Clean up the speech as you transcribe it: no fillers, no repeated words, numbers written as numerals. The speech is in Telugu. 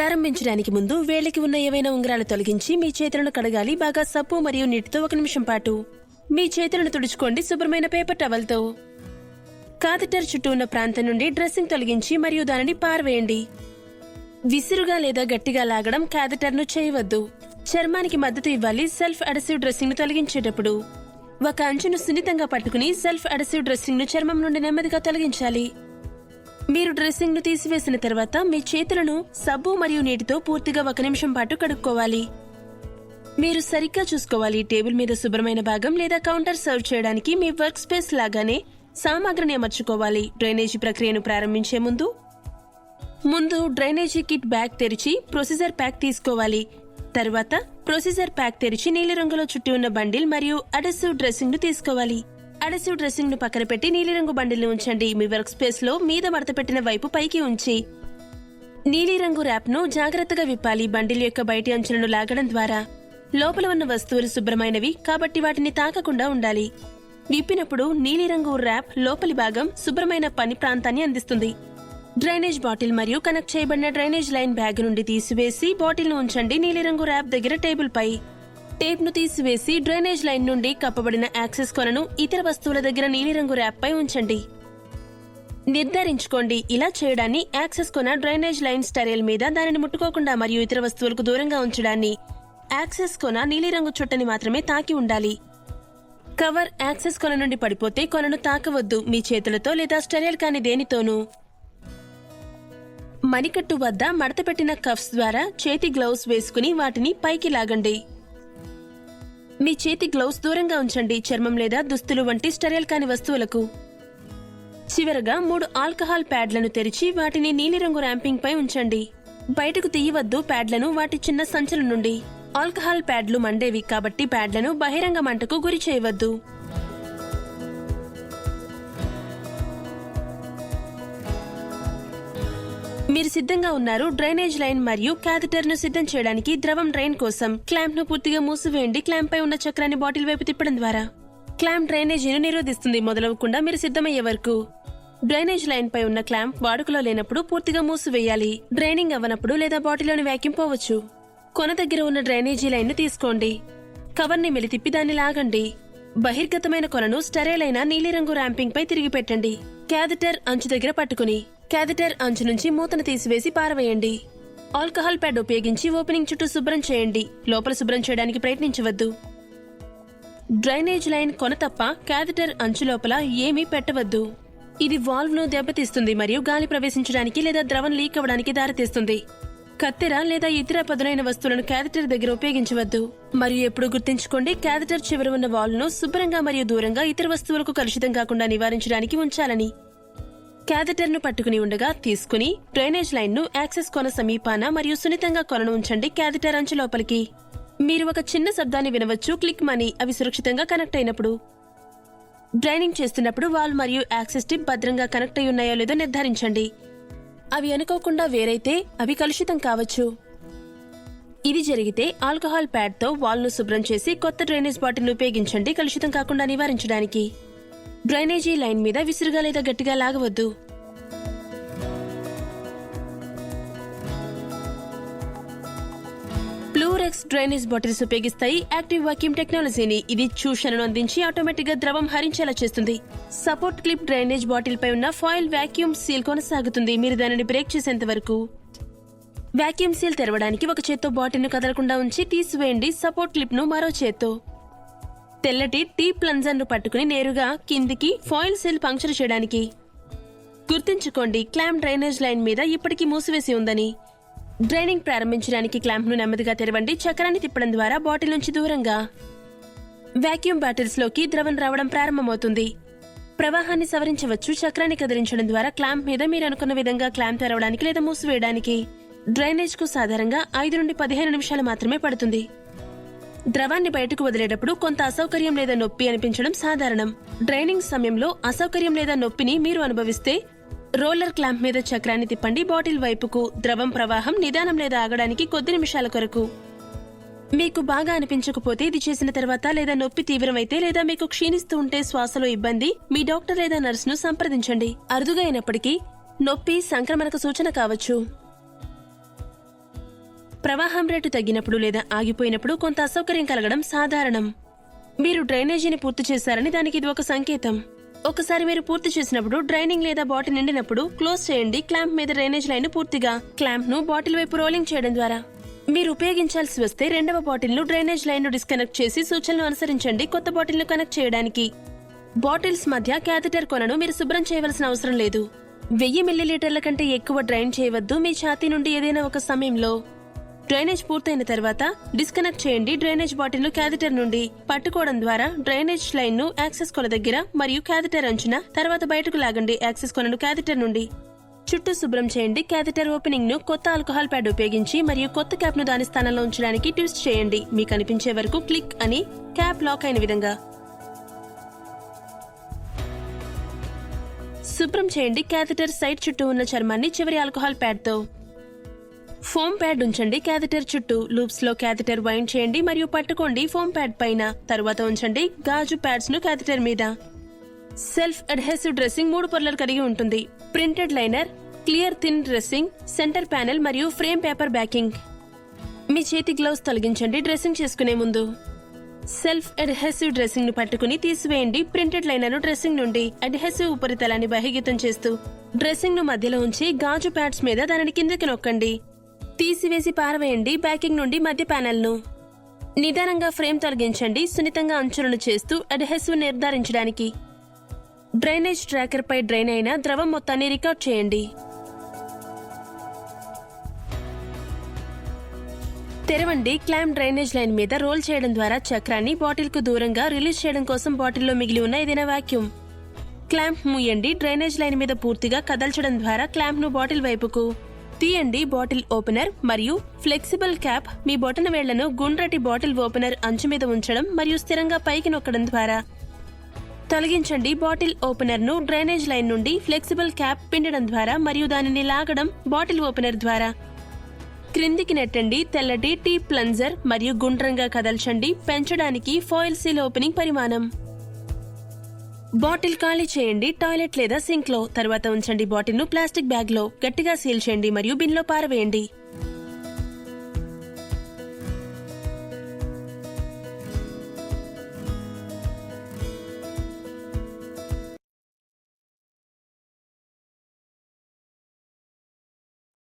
ప్రారంభించడానికి ముందు వేళ్లకి ఉన్న ఏవైనా ఉంగరాలు తొలగించి మీ చేతులను కడగాలి. బాగా సబ్బు మరియు నీటితో 1 నిమిషం పాటు మీ చేతులను తుడుచుకోండి శుభ్రమైన పేపర్ టవల్తో. కాథెటర్ చుట్టూ ఉన్న ప్రాంతం నుండి డ్రెస్సింగ్ తొలగించి మరియు దానిని పారవేయండి. విసురుగా లేదా గట్టిగా లాగడం కాథెటర్ను చేయవద్దు. చర్మానికి మద్దతు ఇవ్వాలి. సెల్ఫ్ అడసివ్ డ్రెస్సింగ్ ను తొలగించేటప్పుడు ఒక అంచును సున్నితంగా పట్టుకుని సెల్ఫ్ అడసివ్ డ్రెస్సింగ్ ను చర్మం నుండి నెమ్మదిగా తొలగించాలి. మీరు డ్రెస్సింగ్ ను తీసివేసిన తర్వాత మీ చేతులను సబ్బు మరియు నీటితో పూర్తిగా 1 నిమిషం పాటు కడుక్కోవాలి. మీరు సరిగ్గా చూసుకోవాలి. టేబుల్ మీద శుభ్రమైన భాగం లేదా కౌంటర్ సర్వ్ చేయడానికి మీ వర్క్ స్పేస్ లాగానే సామాగ్రిని అమర్చుకోవాలి. డ్రైనేజీ ప్రక్రియను ప్రారంభించే ముందు డ్రైనేజీ కిట్ బ్యాగ్ తెరిచి ప్రొసీజర్ ప్యాక్ తీసుకోవాలి. తర్వాత ప్రొసీజర్ ప్యాక్ తెరిచి నీలిరంగులో చుట్టి ఉన్న బండిల్ మరియు అడసివ్ డ్రెస్సింగ్ ను తీసుకోవాలి. అడసివ్ డ్రెస్సింగ్ ను పక్కన పెట్టి నీలిరంగు బండిల్ ను ఉంచండి. మీ వర్క్ స్పేస్ లో మీద మడత పెట్టిన వైపు పైకి ఉంచి నీలిరంగు ర్యాప్ ను జాగ్రత్తగా విప్పాలి. బండిల్ యొక్క బయటి అంచులను లాగడం ద్వారా లోపల ఉన్న వస్తువులు శుభ్రమైనవి కాబట్టి వాటిని తాకకుండా ఉండాలి. విప్పినప్పుడు నీలిరంగు ర్యాప్ లోపలి భాగం శుభ్రమైన పని ప్రాంతాన్ని అందిస్తుంది. డ్రైనేజ్ బాటిల్ మరియు కనెక్ట్ చేయబడిన డ్రైనేజ్ లైన్ బ్యాగ్ నుండి తీసివేసి బాటిల్ ను ఉంచండి. నీలిరంగు ర్యాప్ దగ్గర టేబుల్ పై టేప్ ను తీసివేసి డ్రైనేజ్ లైన్ నుండి కప్పబడిన యాక్సెస్ కొనను ఇతర వస్తువుల దగ్గర నీలిరంగు ర్యాప్ పై ఉంచండి. నిర్ధారించుకోండి. ఇలా చేయడాన్ని యాక్సెస్ కొన డ్రైనేజ్ లైన్ స్టైల్ మీద దానిని ముట్టుకోకుండా మరియు ఇతర వస్తువులకు దూరంగా ఉంచడాన్ని యాక్సెస్ కొన నీలిరంగు చుట్టని మాత్రమే తాకి ఉండాలి. కవర్ యాక్సెస్ కొన నుండి పడిపోతే కొనను తాకవద్దు. మీ చేతులతో లేదా స్టైల్ కాని దేనితోనూ మణికట్టు వద్ద మడతపెట్టిన కఫ్స్ ద్వారా చేతి గ్లౌస్ వేసుకుని వాటిని పైకి లాగండి. మీ చేతి గ్లౌస్ దూరంగా ఉంచండి చర్మం లేదా దుస్తులు వంటి స్టైల్ కాని వస్తువులకు. చివరగా 3 ఆల్కహాల్ ప్యాడ్లను తెరిచి వాటిని నీలిరంగు ర్యాంపింగ్ పై ఉంచండి. బయటకు తీయవద్దు ప్యాడ్లను వాటి చిన్న సంచుల నుండి. ఆల్కహాల్ ప్యాడ్లు మండేవి కాబట్టి ప్యాడ్లను బహిరంగ మంటకు గురి చేయవద్దు. మీరు సిద్ధంగా ఉన్నారు. డ్రైనేజ్ లైన్ మరియు క్యాథెటర్ ను సిద్ధం చేయడానికి ద్రవం డ్రైన్ కోసం క్లాంప్ ను పూర్తిగా మూసివేయండి. క్లాంప్ పై ఉన్న చక్రాన్ని బాటిల్ వైపు తిప్పడం ద్వారా క్లాంప్ డ్రైనేజీని నిరోధిస్తుంది. మొదలవకుండా మీరు సిద్ధమయ్యే వరకు డ్రైనేజ్ లైన్ పై ఉన్న క్లాంప్ వాడుకలో లేనప్పుడు పూర్తిగా మూసివేయాలి. డ్రైనింగ్ అవ్వనప్పుడు లేదా బాటిల్లోని వ్యాక్యూమ్ పోవచ్చు. కొన దగ్గర ఉన్న డ్రైనేజీ లైన్ ను తీసుకోండి. కవర్ ని మెలితిప్పి దాన్ని లాగండి. బహిర్గతమైన కొనను స్టైల్ అయిన నీలిరంగు ర్యాంపింగ్ పై తిరిగి పెట్టండి. క్యాథెటర్ అంచు దగ్గర పట్టుకుని క్యాథెటర్ అంచు నుంచి మూతను తీసివేసి పారవేయండి. ఆల్కహాల్ ప్యాడ్ ఉపయోగించి ఓపెనింగ్ చుట్టూ శుభ్రం చేయండి. లోపల శుభ్రం చేయడానికి ప్రయత్నించవద్దు. డ్రైనేజ్ లైన్ కొన తప్ప క్యాథెటర్ అంచు లోపల ఏమీ పెట్టవద్దు. ఇది వాల్వ్ ను దెబ్బతీస్తుంది మరియు గాలి ప్రవేశించడానికి లేదా ద్రవం లీక్ అవ్వడానికి దారితీస్తుంది. కత్తెర లేదా ఇతర పదునైన వస్తువులను క్యాథెటర్ దగ్గర ఉపయోగించవద్దు. మరియు ఎప్పుడు గుర్తుంచుకోండి, క్యాథెటర్ చివర ఉన్న వాల్వ్ ను శుభ్రంగా మరియు దూరంగా ఇతర వస్తువులకు కలుషితం కాకుండా నివారించడానికి ఉంచాలని. క్యాథెటర్ ను పట్టుకుని ఉండగా తీసుకుని డ్రైనేజ్ లైన్ ను యాక్సెస్ కొన సమీపాన మరియు సున్నితంగా కొనను ఉంచండి. క్యాథెటర్ అంచు లోపలికి మీరు ఒక చిన్న శబ్దాన్ని వినవచ్చు. క్లిక్ మని అవి సురక్షితంగా కనెక్ట్ అయినప్పుడు. డ్రైనింగ్ చేస్తున్నప్పుడు వాల్ మరియు యాక్సెస్ టిప్ భద్రంగా కనెక్ట్ అయి ఉన్నాయో లేదో నిర్ధారించండి. అవి అనుకోకుండా వేరైతే అవి కలుషితం కావచ్చు. ఇది జరిగితే ఆల్కహాల్ ప్యాడ్ తో వాల్ ను శుభ్రం చేసి కొత్త డ్రైనేజ్ బాటిల్ ను ఉపయోగించండి కలుషితం కాకుండా నివారించడానికి. డ్రైనేజీ లైన్ మీద విసురుగా లేదా గట్టిగా లాగవద్దు. ప్లూరెక్స్ డ్రైనేజ్ బాటిల్స్ ఉపయోగిస్తాయి యాక్టివ్ వాక్యూమ్ టెక్నాలజీని. ఇది చూషణను అందించి ఆటోమేటిక్ గా ద్రవం హరించేలా చేస్తుంది. సపోర్ట్ క్లిప్ డ్రైనేజ్ బాటిల్ పై ఉన్న ఫాయిల్ వాక్యూమ్ సీల్ కొనసాగుతుంది. మీరు దానిని బ్రేక్ చేసేంత వరకు. వాక్యూమ్ సీల్ తెరవడానికి ఒక చేత్తో బాటిల్ ను కదలకుండా ఉంచి తీసివేయండి. సపోర్ట్ క్లిప్ ను మరో చేత్తో తెల్లటి టీ ప్లంజర్ ను పట్టుకుని నేరుగా కిందికి ఫాయిల్ సీల్ పంక్చర్ చేయడానికి. గుర్తుంచుకోండి, క్లాంప్ డ్రైనేజ్ లైన్ మీద ఇప్పటికీ మూసివేసి ఉందని. డ్రైనింగ్ ప్రారంభించడానికి క్లాంప్ ను నెమ్మదిగా తెరవండి. చక్రాన్ని తిప్పడం ద్వారా బాటిల్ నుంచి దూరంగా వాక్యూమ్ బాటిల్స్ లోకి ద్రవం రావడం ప్రారంభమవుతుంది. ప్రవాహాన్ని సవరించవచ్చు. చక్రాన్ని కదిలించడం ద్వారా క్లాంప్ మీద మీరు అనుకున్న విధంగా క్లాంప్ తెరవడానికి లేదా మూసివేయడానికి డ్రైనేజ్ కు సాధారణంగా 5 నుండి 15 నిమిషాలు మాత్రమే పడుతుంది. ద్రవాన్ని బయటకు వదిలేటప్పుడు కొంత అసౌకర్యం లేదా నొప్పి అనిపించడం సాధారణం. డ్రైనింగ్ సమయంలో అసౌకర్యం లేదా నొప్పిని మీరు అనుభవిస్తే రోలర్ క్లాంప్ మీద చక్రాన్ని తిప్పండి. బాటిల్ వైపుకు ద్రవం ప్రవాహం నిదానం లేదా ఆగడానికి కొద్ది నిమిషాల కొరకు. మీకు బాగా అనిపించకపోతే ఇది చేసిన తర్వాత లేదా నొప్పి తీవ్రమైతే లేదా మీకు క్షీణిస్తూ ఉంటే శ్వాసలో ఇబ్బంది మీ డాక్టర్ లేదా నర్సును సంప్రదించండి. అరుదుగా అయినప్పటికీ నొప్పి సంక్రమణకు సూచన కావచ్చు. ప్రవాహం రేటు తగ్గినప్పుడు లేదా ఆగిపోయినప్పుడు కొంత అసౌకర్యం కలగడం సాధారణం. మీరు డ్రైనేజీని పూర్తి చేశారని దానికి ఇది ఒక సంకేతం. ఒకసారి మీరు పూర్తి చేసినప్పుడు డ్రైనింగ్ లేదా బాటిల్ నిండినప్పుడు క్లోజ్ చేయండి క్లాంప్ మీద డ్రైనేజ్ లైన్ పూర్తిగా. క్లాంప్ ను బాటిల్ వైపు రోలింగ్ చేయడం ద్వారా మీరు ఉపయోగించాల్సి వస్తే రెండవ బాటిల్ ను డ్రైనేజ్ లైన్ ను డిస్కనెక్ట్ చేసి సూచనలు అనుసరించండి కొత్త బాటిల్ ను కనెక్ట్ చేయడానికి. బాటిల్స్ మధ్య క్యాథెటర్ కొనను మీరు శుభ్రం చేయవలసిన అవసరం లేదు. 1000 మిల్లీలీటర్ల కంటే ఎక్కువ డ్రైన్ చేయవద్దు. మీ ఛాతీ నుండి ఏదైనా ఒక సమయంలో డ్రైనేజ్ పూర్తయిన తర్వాత డిస్కనెక్ట్ చేయండి డ్రైనేజ్ బాటిల్ ను క్యాథెటర్ నుండి. పట్టుకోవడం ద్వారా డ్రైనేజ్ లైన్ ను యాక్సెస్ కొన దగ్గర మరియు క్యాథెటర్ అంచున, తర్వాత బయటకు లాగండి యాక్సెస్ కొనను క్యాథెటర్ నుండి. చుట్టూ శుభ్రం చేయండి. క్యాథెటర్ ఓపెనింగ్ ను కొత్త ఆల్కహాల్ ప్యాడ్ ఉపయోగించి మరియు కొత్త క్యాప్ ను దాని స్థానంలో ఉంచడానికి ట్విస్ట్ చేయండి. మీకు అనిపించే వరకు క్లిక్ అని క్యాప్ లాక్ అయిన విధంగా శుభ్రం చేయండి. క్యాథెటర్ సైడ్ చుట్టూ ఉన్న చర్మాన్ని చివరి ఆల్కహాల్ ప్యాడ్ తో ఫోమ్ ప్యాడ్ ఉంచండి. క్యాథెటర్ చుట్టూ లూప్స్ లో క్యాథెటర్ వైండ్ చేయండి మరియు పట్టుకోండి ఫోమ్ ప్యాడ్ పైన. తరువాత ఉంచండి గాజు ప్యాడ్స్ ను క్యాథెటర్ మీద. సెల్ఫ్ అడ్హెసివ్ డ్రెస్సింగ్ 3 పొరలు కలిగి ఉంటుంది. Printed liner, clear thin dressing, centre panel మరియు ఫ్రేమ్ పేపర్ బ్యాకింగ్. మీ చేతి గ్లౌస్ తొలగించండి డ్రెస్సింగ్ చేసుకునే ముందు. సెల్ఫ్ అడ్హెసివ్ డ్రెస్సింగ్ ను పట్టుకుని తీసివేయండి ప్రింటెడ్ లైనర్ ను డ్రెస్సింగ్ నుండి. అడ్హెసివ్ ఉపరితలాన్ని బహిర్గతం చేస్తూ డ్రెస్సింగ్ ను మధ్యలో ఉంచి గాజు ప్యాడ్స్ మీద దానిని కిందకి నొక్కండి. తీసివేసి పారవేయండి బ్యాకింగ్ నుండి మధ్య ప్యానెల్ ను. నిదానంగా ఫ్రేమ్ తొలగించండి సున్నితంగా అంచులను చేస్తూ అడ్హెసివ్ నిర్ధారించడానికి. డ్రైనేజ్ ట్రాకర్ పై డ్రైన్ అయిన ద్రవం మొత్తాన్ని రికార్డ్ చేయండి. తెరవండి. క్లాంప్ డ్రైనేజ్ లైన్ మీద రోల్ చేయడం ద్వారా చక్రాన్ని బాటిల్ కు దూరంగా రిలీజ్ చేయడం కోసం బాటిల్లో మిగిలి ఉన్న ఏదైనా వాక్యూమ్. క్లాంప్ మూయండి. డ్రైనేజ్ లైన్ మీద పూర్తిగా కదల్చడం ద్వారా క్లాంప్ ను బాటిల్ వైపుకు తీయండి. బాటిల్ ఓపెనర్ మరియు ఫ్లెక్సిబుల్ క్యాప్ మీ బొటన వేళ్లను గుండ్రటి బాటిల్ ఓపెనర్ అంచు మీద ఉంచడం మరియు స్థిరంగా పైకి నొక్కడం ద్వారా తొలగించండి. బాటిల్ ఓపెనర్ ను డ్రైనేజ్ లైన్ నుండి ఫ్లెక్సిబుల్ క్యాప్ పిండడం ద్వారా మరియు దానిని లాగడం బాటిల్ ఓపెనర్ ద్వారా క్రిందికి నెట్టండి. తెల్లటి టీ ప్లంజర్ మరియు గుండ్రంగా కదల్చండి పెంచడానికి ఫాయిల్ సీల్ ఓపెనింగ్ పరిమాణం. బాటిల్ ఖాళీ చేయండి టాయిలెట్ లేదా సింక్ లో. తర్వాత ఉంచండి బాటిల్ ను ప్లాస్టిక్ బ్యాగ్ లో. గట్టిగా సీల్ చేయండి మరియు బిన్ లో పారవేయండి.